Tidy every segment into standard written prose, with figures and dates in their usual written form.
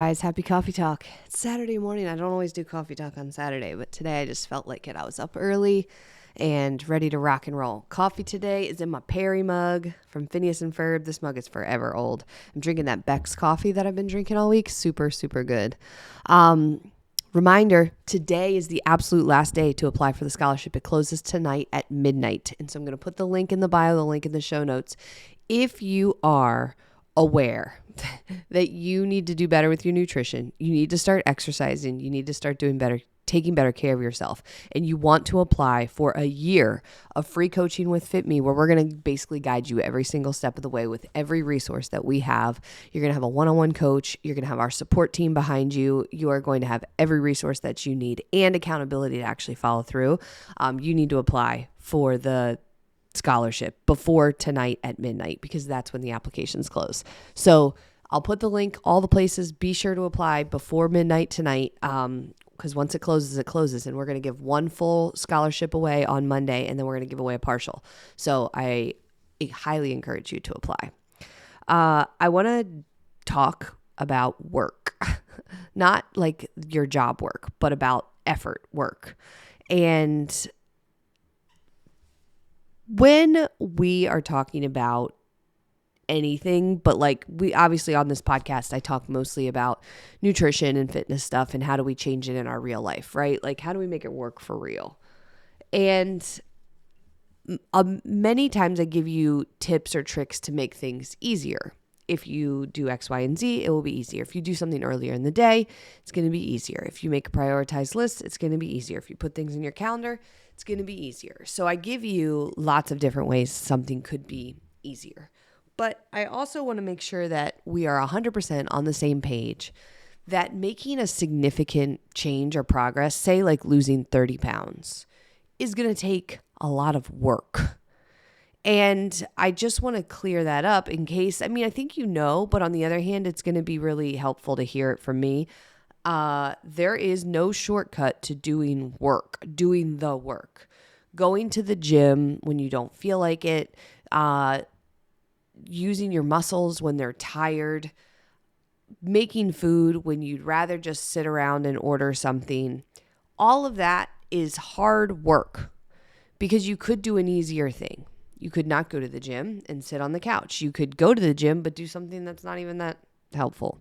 Guys, happy coffee talk. It's Saturday morning. I don't always do coffee talk on Saturday, but today I just felt like it. I was up early and ready to rock and roll. Coffee today is in my Perry mug from Phineas and Ferb. This mug is forever old. I'm drinking that Beck's coffee that I've been drinking all week. Super, super good. Reminder, today is the absolute last day to apply for the scholarship. It closes tonight at midnight. And so I'm going to put the link in the bio, the link in the show notes. If you are aware that you need to do better with your nutrition, you need to start exercising, you need to start doing better, taking better care of yourself, and you want to apply for a year of free coaching with FitMe, where we're going to basically guide you every single step of the way with every resource that we have. You're going to have a one-on-one coach. You're going to have our support team behind you. You are going to have every resource that you need and accountability to actually follow through. You need to apply for the scholarship before tonight at midnight, because that's when the applications close. So I'll put the link, all the places. Be sure to apply before midnight tonight, because once it closes, it closes. And we're going to give one full scholarship away on Monday, and then we're going to give away a partial. So I highly encourage you to apply. I want to talk about work, not like your job work, but about effort work. And when we are talking about anything, but like we obviously on this podcast, I talk mostly about nutrition and fitness stuff and how do we change it in our real life, right? Like how do we make it work for real? And many times I give you tips or tricks to make things easier. If you do X, Y, and Z, it will be easier. If you do something earlier in the day, it's going to be easier. If you make a prioritized list, it's going to be easier. If you put things in your calendar, it's going to be easier. So I give you lots of different ways something could be easier. But I also want to make sure that we are 100% on the same page, that making a significant change or progress, say like losing 30 pounds, is going to take a lot of work. And I just want to clear that up in case, I mean, I think you know, but on the other hand, it's going to be really helpful to hear it from me. There is no shortcut to doing work, doing the work. Going to the gym when you don't feel like it, using your muscles when they're tired, making food when you'd rather just sit around and order something. All of that is hard work, because you could do an easier thing. You could not go to the gym and sit on the couch. You could go to the gym, but do something that's not even that helpful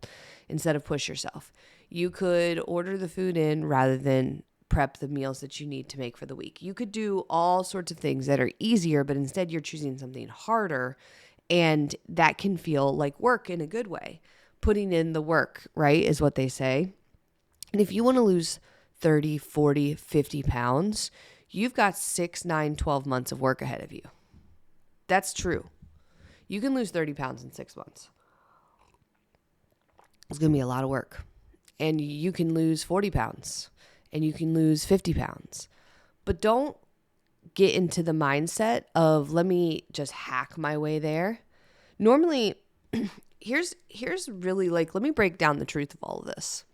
instead of push yourself. You could order the food in rather than prep the meals that you need to make for the week. You could do all sorts of things that are easier, but instead you're choosing something harder, and that can feel like work in a good way. Putting in the work, right, is what they say. And if you want to lose 30, 40, 50 pounds, you've got 6, 9, 12 months of work ahead of you. That's true. You can lose 30 pounds in 6 months. It's going to be a lot of work. And you can lose 40 pounds and you can lose 50 pounds. But don't get into the mindset of, let me just hack my way there. Normally, here's really like, let me break down the truth of all of this.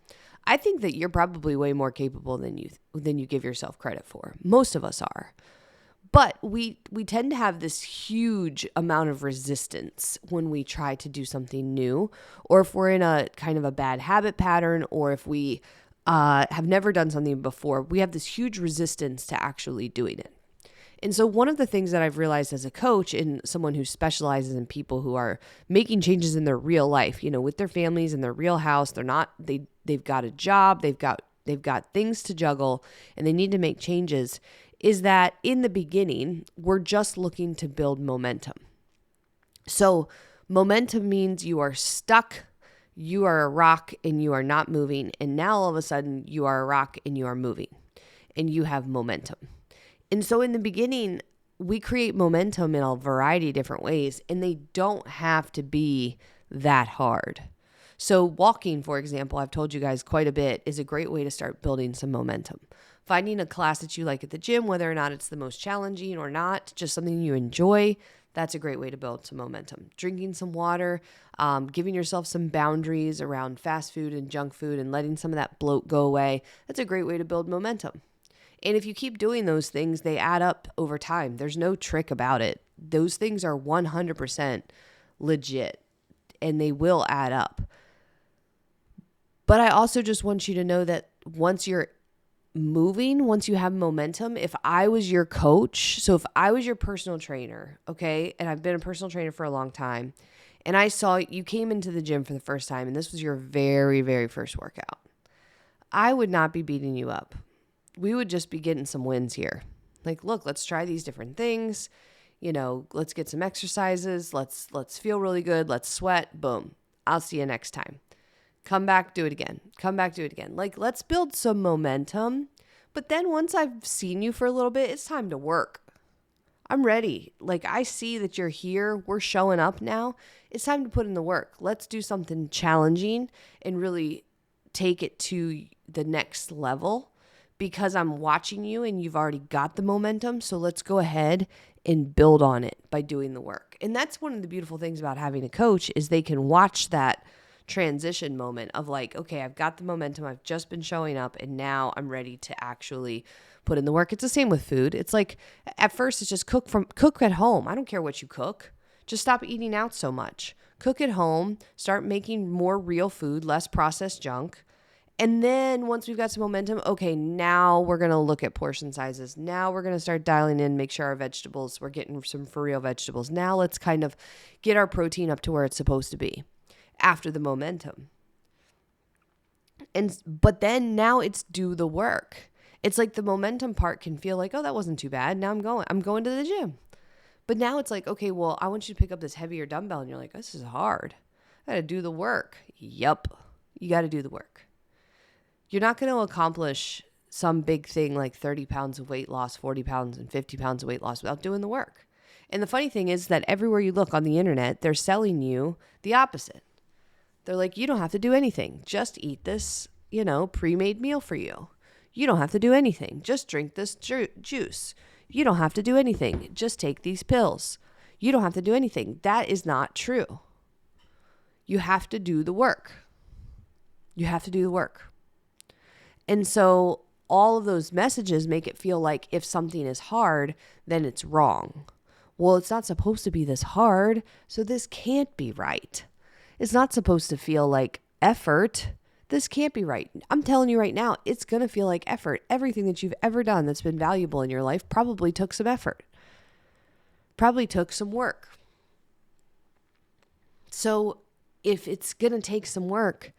I think that you're probably way more capable than you give yourself credit for. Most of us are. But we tend to have this huge amount of resistance when we try to do something new, or if we're in a kind of a bad habit pattern, or if we have never done something before, we have this huge resistance to actually doing it. And so one of the things that I've realized as a coach and someone who specializes in people who are making changes in their real life, you know, with their families in their real house, they've got a job, they've got things to juggle, and they need to make changes, is that in the beginning, we're just looking to build momentum. So momentum means you are stuck, you are a rock, and you are not moving. And now all of a sudden, you are a rock and you are moving, and you have momentum. And so in the beginning, we create momentum in a variety of different ways, and they don't have to be that hard. So walking, for example, I've told you guys quite a bit, is a great way to start building some momentum. Finding a class that you like at the gym, whether or not it's the most challenging or not, just something you enjoy, that's a great way to build some momentum. Drinking some water, giving yourself some boundaries around fast food and junk food and letting some of that bloat go away, that's a great way to build momentum. And if you keep doing those things, they add up over time. There's no trick about it. Those things are 100% legit, and they will add up. But I also just want you to know that once you're moving, once you have momentum, if I was your coach, so if I was your personal trainer, okay, and I've been a personal trainer for a long time, and I saw you came into the gym for the first time and this was your very, very first workout, I would not be beating you up. We would just be getting some wins here. Like, look, let's try these different things. Let's get some exercises. Let's feel really good. Let's sweat. Boom. I'll see you next time. Come back, do it again. Come back, do it again. Like, let's build some momentum. But then once I've seen you for a little bit, it's time to work. I'm ready. Like, I see that you're here. We're showing up now. It's time to put in the work. Let's do something challenging and really take it to the next level, because I'm watching you and you've already got the momentum. So let's go ahead and build on it by doing the work. And that's one of the beautiful things about having a coach, is they can watch that transition moment of like, okay, I've got the momentum. I've just been showing up and now I'm ready to actually put in the work. It's the same with food. It's like, at first it's just cook at home. I don't care what you cook. Just stop eating out so much. Cook at home, start making more real food, less processed junk. And then once we've got some momentum, okay, now we're going to look at portion sizes. Now we're going to start dialing in, make sure our vegetables, we're getting some for real vegetables. Now let's kind of get our protein up to where it's supposed to be after the momentum. But then now it's do the work. It's like the momentum part can feel like, oh, that wasn't too bad. Now I'm going to the gym. But now it's like, okay, well, I want you to pick up this heavier dumbbell. And you're like, this is hard. I got to do the work. Yup. You got to do the work. You're not going to accomplish some big thing like 30 pounds of weight loss, 40 pounds and 50 pounds of weight loss without doing the work. And the funny thing is that everywhere you look on the internet, they're selling you the opposite. They're like, you don't have to do anything. Just eat this, pre-made meal for you. You don't have to do anything. Just drink this juice. You don't have to do anything. Just take these pills. You don't have to do anything. That is not true. You have to do the work. You have to do the work. And so all of those messages make it feel like if something is hard, then it's wrong. Well, it's not supposed to be this hard, so this can't be right. It's not supposed to feel like effort. This can't be right. I'm telling you right now, it's going to feel like effort. Everything that you've ever done that's been valuable in your life probably took some effort, probably took some work. So if it's going to take some work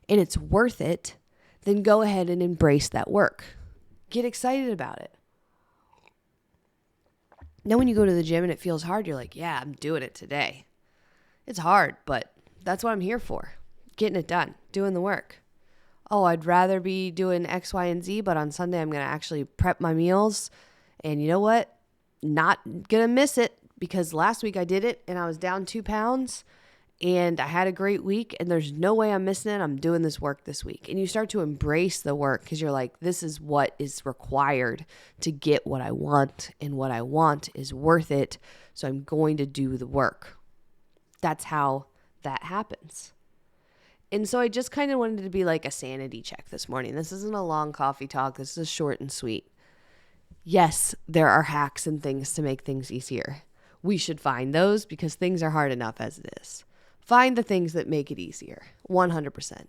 and it's worth it, then go ahead and embrace that work. Get excited about it. Now, when you go to the gym and it feels hard, you're like, yeah, I'm doing it today. It's hard, but that's what I'm here for. Getting it done, doing the work. Oh, I'd rather be doing X, Y, and Z, but on Sunday I'm going to actually prep my meals. And you know what? Not going to miss it, because last week I did it and I was down 2 pounds and I had a great week and there's no way I'm missing it. I'm doing this work this week. And you start to embrace the work because you're like, this is what is required to get what I want, and what I want is worth it. So I'm going to do the work. That's how that happens. And so I just kind of wanted to be like a sanity check this morning. This isn't a long coffee talk. This is short and sweet. Yes, there are hacks and things to make things easier. We should find those because things are hard enough as it is. Find the things that make it easier. 100%.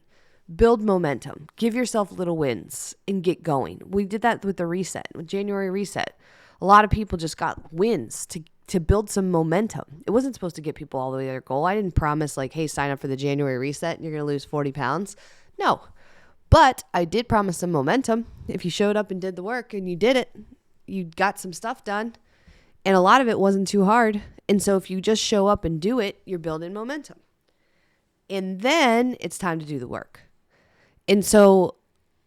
Build momentum. Give yourself little wins and get going. We did that with the reset, with January reset. A lot of people just got wins to build some momentum. It wasn't supposed to get people all the way to their goal. I didn't promise like, hey, sign up for the January reset and you're going to lose 40 pounds. No. But I did promise some momentum. If you showed up and did the work and you did it, you got some stuff done. And a lot of it wasn't too hard. And so if you just show up and do it, you're building momentum. And then it's time to do the work. And so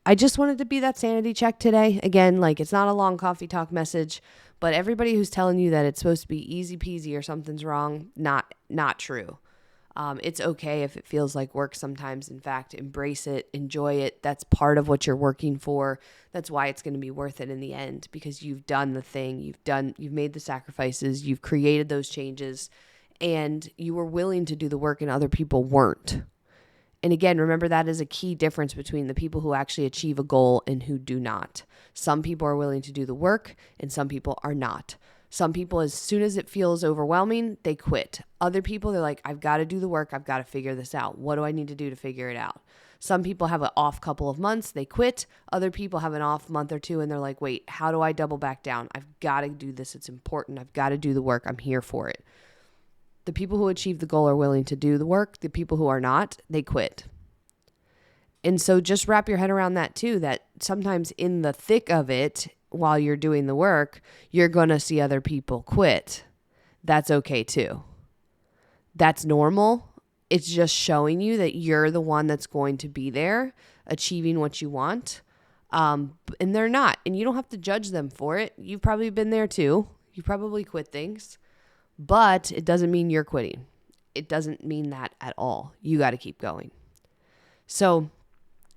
I just wanted to be that sanity check today. Again, like, it's not a long coffee talk message, but everybody who's telling you that it's supposed to be easy peasy or something's wrong, not true. It's okay if it feels like work sometimes. In fact, embrace it, enjoy it. That's part of what you're working for. That's why it's going to be worth it in the end, because you've done the thing, you've made the sacrifices, you've created those changes, and you were willing to do the work and other people weren't. And again, remember, that is a key difference between the people who actually achieve a goal and who do not. Some people are willing to do the work and some people are not. Some people, as soon as it feels overwhelming, they quit. Other people, they're like, I've got to do the work. I've got to figure this out. What do I need to do to figure it out? Some people have an off couple of months, they quit. Other people have an off month or two and they're like, wait, how do I double back down? I've got to do this. It's important. I've got to do the work. I'm here for it. The people who achieve the goal are willing to do the work. The people who are not, they quit. And so just wrap your head around that too, that sometimes in the thick of it, while you're doing the work, you're going to see other people quit. That's okay too. That's normal. It's just showing you that you're the one that's going to be there achieving what you want. And they're not. And you don't have to judge them for it. You've probably been there too. You probably quit things. But it doesn't mean you're quitting. It doesn't mean that at all. You got to keep going. So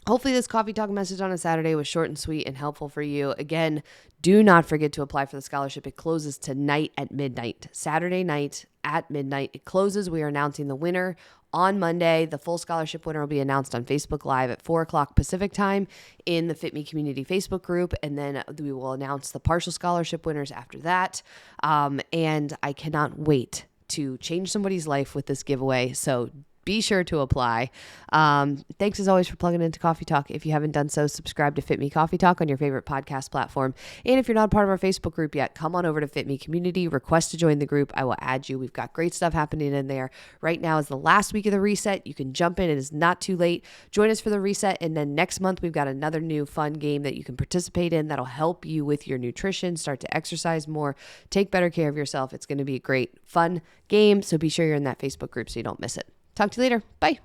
hopefully this coffee talk message on a Saturday was short and sweet and helpful for you. Again, do not forget to apply for the scholarship. It closes tonight at midnight. Saturday night at midnight. It closes. We are announcing the winner on Monday. The full scholarship winner will be announced on Facebook Live at 4 o'clock Pacific time in the Fit Me Community Facebook group. And then we will announce the partial scholarship winners after that. And I cannot wait to change somebody's life with this giveaway. So be sure to apply. Thanks as always for plugging into Coffee Talk. If you haven't done so, subscribe to Fit Me Coffee Talk on your favorite podcast platform. And if you're not part of our Facebook group yet, come on over to Fit Me Community. Request to join the group. I will add you. We've got great stuff happening in there. Right now is the last week of the reset. You can jump in. It is not too late. Join us for the reset. And then next month, we've got another new fun game that you can participate in that'll help you with your nutrition, start to exercise more, take better care of yourself. It's going to be a great, fun game. So be sure you're in that Facebook group so you don't miss it. Talk to you later. Bye.